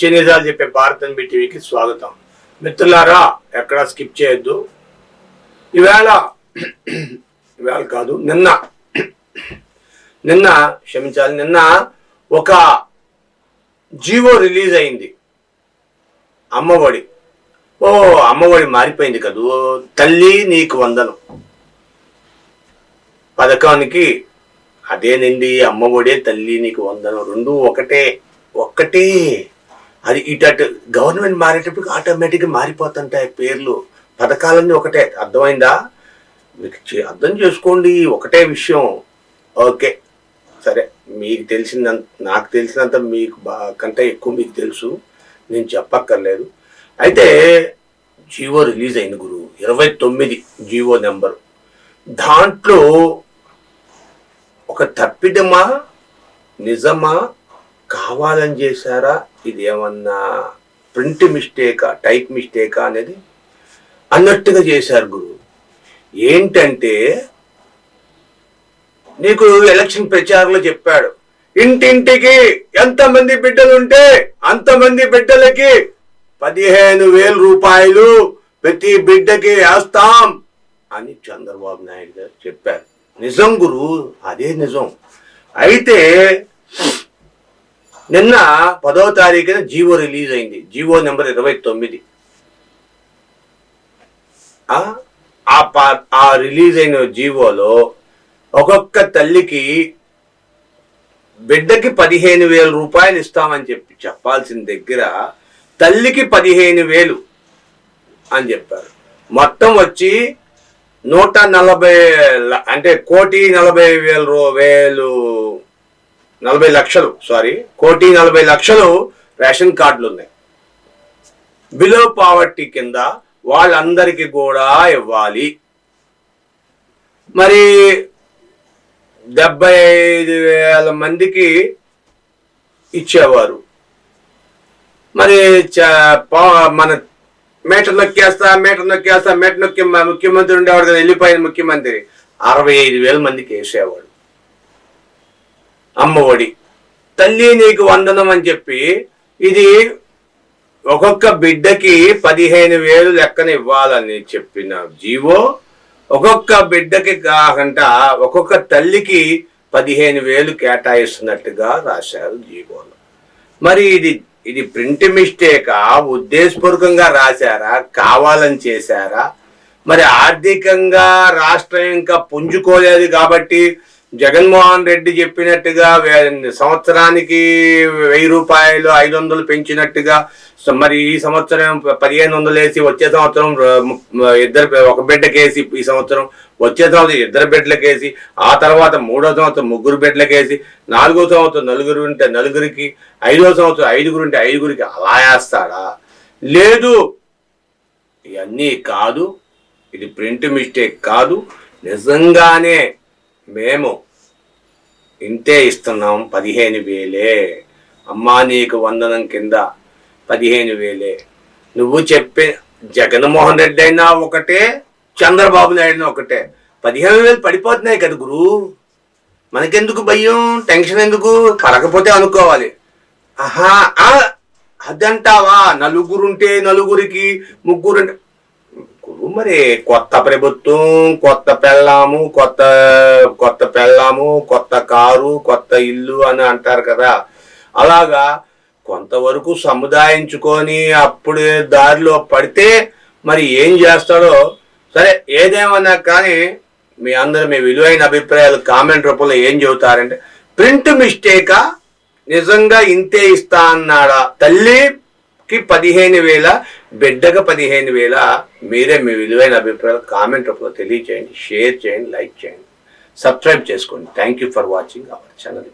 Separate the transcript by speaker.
Speaker 1: పచ్చి నిజాలు చెప్పే భారత్ ఎన్బి టీవీకి స్వాగతం. మిత్రులారా, ఎక్కడ స్కిప్ చేయొద్దు. ఇవాళ కాదు, నిన్న క్షమించాలి, నిన్న ఒక జీవో రిలీజ్ అయింది. అమ్మఒడి అమ్మఒడి మారిపోయింది కదూ. తల్లి నీకు వందనం పథకానికి అదేనండి, అమ్మఒడే తల్లి నీకు వందనం రెండు ఒక్కటే. అది ఇటు గవర్నమెంట్ మారేటప్పటికి ఆటోమేటిక్గా మారిపోతుంటాయి పేర్లు, పథకాలన్నీ ఒకటే. అర్థమైందా? మీకు అర్థం చేసుకోండి, ఒకటే విషయం. ఓకే సరే, మీకు తెలిసినంత నాకు తెలిసినంత మీకు కంటే ఎక్కువ మీకు తెలుసు, నేను చెప్పక్కర్లేదు. అయితే జీవో రిలీజ్ అయింది గురు, 29 జీవో నెంబరు. దాంట్లో ఒక తప్పిదమా నిజమా కావాలని చేశారా, ఇది ఏమన్నా ప్రింట్ మిస్టేకా టైప్ మిస్టేకా అనేది అన్నట్టుగా చేశారు గురు. ఏంటంటే నీకు ఎలక్షన్ ప్రచారంలో చెప్పాడు, ఇంటింటికి ఎంతమంది బిడ్డలుంటే అంతమంది బిడ్డలకి 15,000 రూపాయలు ప్రతి బిడ్డకి వేస్తాం అని చంద్రబాబు నాయుడు గారు చెప్పారు. నిజం గురు, అదే నిజం. అయితే నిన్న 10వ తారీఖున జీవో రిలీజ్ అయింది, జీవో నెంబర్ 29. ఆ రిలీజ్ అయిన జీవోలో ఒక్కొక్క తల్లికి బిడ్డకి 15,000 రూపాయలు ఇస్తామని చెప్పాల్సిన దగ్గర తల్లికి 15,000 అని చెప్పారు. మొత్తం వచ్చి 140 అంటే 1,40,00,000 రేషన్ కార్డులు ఉన్నాయి. బిలో పావర్టీ కింద వాళ్ళందరికీ కూడా ఇవ్వాలి. మరి 75,000 మందికి ఇచ్చేవారు. మరి మన మీటర్ నొక్కేస్తా నొక్కి ముఖ్యమంత్రి ఉండేవాడు కదా, వెళ్ళిపోయిన ముఖ్యమంత్రి 65,000 మందికి వేసేవాడు అమ్మఒడి. తల్లి నీకు వందనం అని చెప్పి ఇది ఒక్కొక్క బిడ్డకి 15,000 లెక్కన ఇవ్వాలని చెప్పిన జీవో ఒక్కొక్క బిడ్డకి కాకుండా ఒక్కొక్క తల్లికి 15,000 కేటాయిస్తున్నట్టుగా రాశారు జీవోలో. మరి ఇది ప్రింట్ మిస్టేకా, ఉద్దేశపూర్వకంగా రాశారా, కావాలని చేశారా? మరి ఆర్థికంగా రాష్ట్రం ఇంకా పుంజుకోలేదు కాబట్టి జగన్మోహన్ రెడ్డి చెప్పినట్టుగా సంవత్సరానికి 1,000 రూపాయలు 500 పెంచినట్టుగా మరి ఈ సంవత్సరం 1,500 వేసి, వచ్చే సంవత్సరం ఒక బిడ్డకేసి, ఈ సంవత్సరం వచ్చే సంవత్సరం 2 బిడ్డలకేసి, ఆ తర్వాత 3వ సంవత్సరం 3 బిడ్డలకేసి, 4వ సంవత్సరం 4 ఉంటే 4కి, 5వ సంవత్సరం 5 ఉంటే 5కి అలా వేస్తాడా? లేదు, ఇవన్నీ కాదు, ఇది ప్రింట్ మిస్టేక్ కాదు. నిజంగానే మేము ఇంతే ఇస్తున్నాం, 15,000. అమ్మా నీకు వందనం కింద 15,000. నువ్వు చెప్పే జగన్మోహన్ రెడ్డి అయినా ఒకటే, చంద్రబాబు నాయుడు ఒకటే. 15,000 పడిపోతున్నాయి కదా గురు, మనకెందుకు భయం, టెన్షన్ ఎందుకు? పడకపోతే అనుకోవాలి. అదంటావా? నలుగురుంటే నలుగురికి, ముగ్గురుంటే గురు. మరి కొత్త ప్రభుత్వం, కొత్త పెళ్ళాము, కొత్త కారు, కొత్త ఇల్లు అని అంటారు కదా, అలాగా కొంతవరకు సముదాయించుకొని అప్పుడే దారిలో పడితే మరి ఏం చేస్తాడో. సరే, ఏదేమన్నా కానీ మీ విలువైన అభిప్రాయాలు కామెంట్ రూపంలో ఏం చెబుతారంటే, ప్రింట్ మిస్టేకా, నిజంగా ఇంతే ఇస్తా అన్నాడా? తల్లికి 15,000, బిడ్డకు 15,000? మీరే మీ విలువైన అభిప్రాయాలు కామెంట్ రూపంలో తెలియచేయండి, షేర్ చేయండి, లైక్ చేయండి, సబ్స్క్రైబ్ చేసుకోండి. Thank you for watching our channel.